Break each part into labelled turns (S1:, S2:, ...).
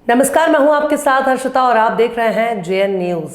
S1: नमस्कार, मैं हूं आपके साथ हर्षिता और आप देख रहे हैं जेएन न्यूज।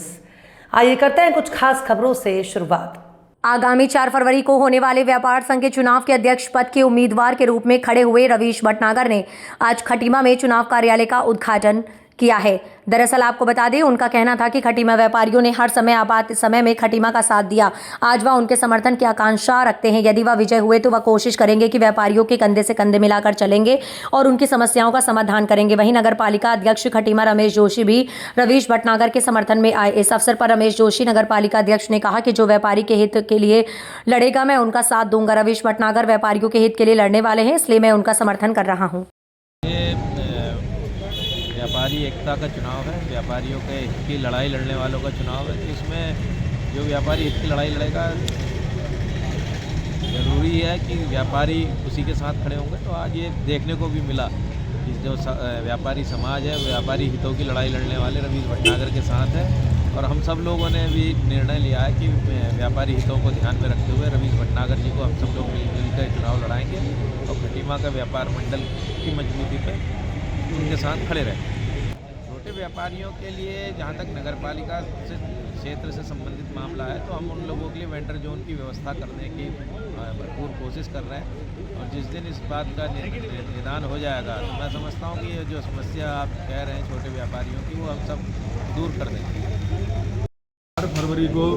S1: आइए करते हैं कुछ खास खबरों से शुरुआत।
S2: आगामी 4 फरवरी को होने वाले व्यापार संघ के चुनाव के अध्यक्ष पद के उम्मीदवार के रूप में खड़े हुए रवीश भटनागर ने आज खटीमा में चुनाव कार्यालय का उद्घाटन किया है। दरअसल आपको बता दें, उनका कहना था कि खटीमा व्यापारियों ने हर समय आपात समय में खटीमा का साथ दिया। आज वह उनके समर्थन की आकांक्षा रखते हैं। यदि वह विजय हुए तो वह कोशिश करेंगे कि व्यापारियों के कंधे से कंधे मिलाकर चलेंगे और उनकी समस्याओं का समाधान करेंगे। वहीं नगर पालिका अध्यक्ष खटीमा रमेश जोशी भी रवीश भटनागर के समर्थन में आए। इस अवसर पर रमेश जोशी नगर पालिका अध्यक्ष ने कहा कि जो व्यापारी के हित के लिए लड़ेगा, मैं उनका साथ दूंगा। रवीश भटनागर व्यापारियों के हित के लिए लड़ने वाले हैं, इसलिए मैं उनका समर्थन कर रहा हूँ।
S3: व्यापारी एकता का चुनाव है, व्यापारियों के हित की लड़ाई लड़ने वालों का चुनाव है। तो इसमें जो व्यापारी हित की लड़ाई लड़ेगा, ज़रूरी है कि व्यापारी उसी के साथ खड़े होंगे। तो आज ये देखने को भी मिला कि जो व्यापारी समाज है, व्यापारी हितों की लड़ाई लड़ने वाले रवीश भटनागर के साथ है। और हम सब लोगों ने भी निर्णय लिया है कि व्यापारी हितों को ध्यान में रखते हुए रवीश भटनागर जी को हम सब लोग मिलकर चुनाव लड़ाएंगे और खटीमा का व्यापार मंडल की मजबूती पर उनके साथ खड़े रहें। छोटे व्यापारियों के लिए जहाँ तक नगर पालिका से क्षेत्र से संबंधित मामला है, तो हम उन लोगों के लिए वेंडर जोन की व्यवस्था करने की भरपूर कोशिश कर रहे हैं। और जिस दिन इस बात का निदान हो जाएगा, तो मैं समझता हूँ कि ये जो समस्या आप कह रहे हैं छोटे व्यापारियों की, वो हम सब दूर कर देंगे।
S4: 4 फरवरी को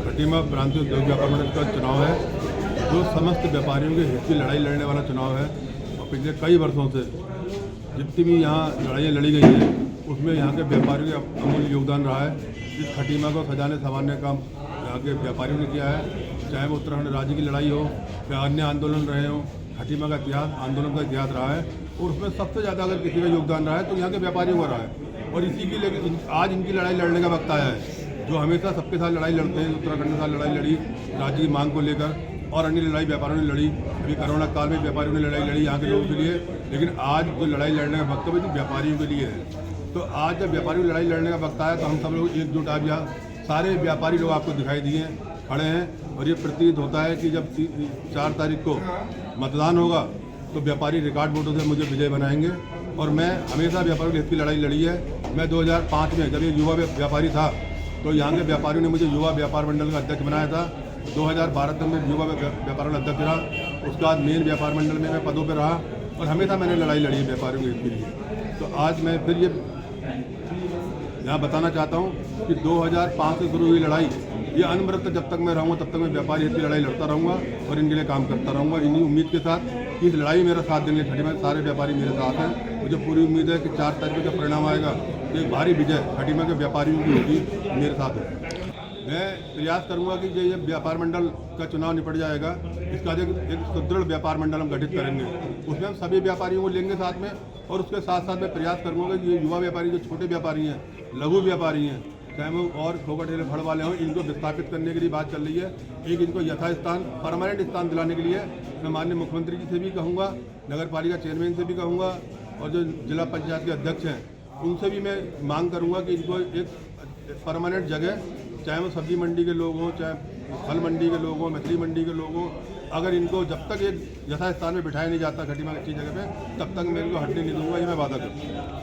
S4: खटीमा प्रांतीय उद्योग व्यापार मंडल का चुनाव है, जो समस्त व्यापारियों के हित की लड़ाई लड़ने वाला चुनाव है। और पिछले कई वर्षों से जितनी भी यहाँ लड़ाइयाँ लड़ी गई हैं, उसमें यहाँ के व्यापारियों का अमूल्य योगदान रहा है। इस खटीमा को सजाने संवारने का यहाँ के व्यापारियों ने किया है। चाहे वो उत्तराखंड राज्य की लड़ाई हो या अन्य आंदोलन रहे हों, खटीमा का इतिहास आंदोलन का इतिहास रहा है। और उसमें सबसे ज़्यादा अगर किसी का योगदान रहा है तो यहाँ के व्यापारियों का रहा है। और इसी के लिए आज इनकी लड़ाई लड़ने का वक्त आया है। जो हमेशा सबके साथ लड़ाई लड़ते हैं, उत्तराखंड के साथ लड़ाई लड़ी राज्य की मांग को लेकर, और अन्य लड़ाई व्यापारियों ने लड़ी। अभी कोरोना काल में व्यापारियों ने लड़ाई लड़ी यहाँ के लोगों के लिए। लेकिन आज जो लड़ाई लड़ने का वक्त है वो व्यापारियों के लिए है। तो आज जब व्यापारियों की लड़ाई लड़ने का वक्त आया, तो हम सब लोग एकजुट आज यहाँ सारे व्यापारी लोग आपको दिखाई दिए खड़े हैं। और ये प्रतीत होता है कि जब 4 तारीख को मतदान होगा तो व्यापारी रिकॉर्ड वोटों से मुझे विजय बनाएंगे। और मैं हमेशा व्यापारियों के हित की लड़ाई लड़ी है। मैं 2005 में जब ये युवा व्यापारी था, तो यहाँ के व्यापारियों ने मुझे युवा व्यापार मंडल का अध्यक्ष बनाया था। 2012 तक मैं युवा व्यापार मंडल अध्यक्ष रहा। उसके बाद मेन व्यापार मंडल में मैं पदों पर रहा और हमेशा मैंने लड़ाई लड़ी है व्यापारियों के हित के लिए। तो आज मैं फिर ये यहाँ बताना चाहता हूँ कि 2005 से शुरू हुई लड़ाई, ये अनवरत जब तक मैं रहूँगा तब तक मैं व्यापारी हित की लड़ाई लड़ता रहूँगा और इनके लिए काम करता रहूँगा। इन्हीं उम्मीद के साथ कि इस लड़ाई मेरा साथ देंगे। खटीमा में सारे व्यापारी मेरे साथ हैं। मुझे पूरी उम्मीद है कि 4 तारीख को जब परिणाम आएगा तो एक भारी विजय खटीमा के व्यापारियों की होगी, मेरे साथ है। मैं प्रयास करूंगा कि ये व्यापार मंडल का चुनाव निपट जाएगा, इसका एक सुदृढ़ व्यापार मंडल हम गठित करेंगे। उसमें हम सभी व्यापारियों को लेंगे साथ में। और उसके साथ साथ मैं प्रयास करूंगा कि ये युवा व्यापारी, जो छोटे व्यापारी हैं, लघु व्यापारी हैं, चाहे वो और ठोकर ठेले फड़ वाले हों, इनको विस्थापित करने के लिए बात चल रही है। एक इनको यथास्थान परमानेंट स्थान दिलाने के लिए मैं माननीय मुख्यमंत्री जी से भी कहूँगा, नगर पालिका चेयरमैन से भी कहूँगा, और जो जिला पंचायत के अध्यक्ष हैं उनसे भी मैं मांग करूँगा कि इनको एक परमानेंट जगह, चाहे वो सब्जी मंडी के लोग हों, चाहे फल मंडी के लोग हों, मछली मंडी के लोग हों, अगर इनको जब तक एक यथास्थान में बिठाया नहीं जाता खटीमा की अच्छी जगह पे, तब तक मैं इनको हटने नहीं दूंगा। ये मैं वादा करूँ।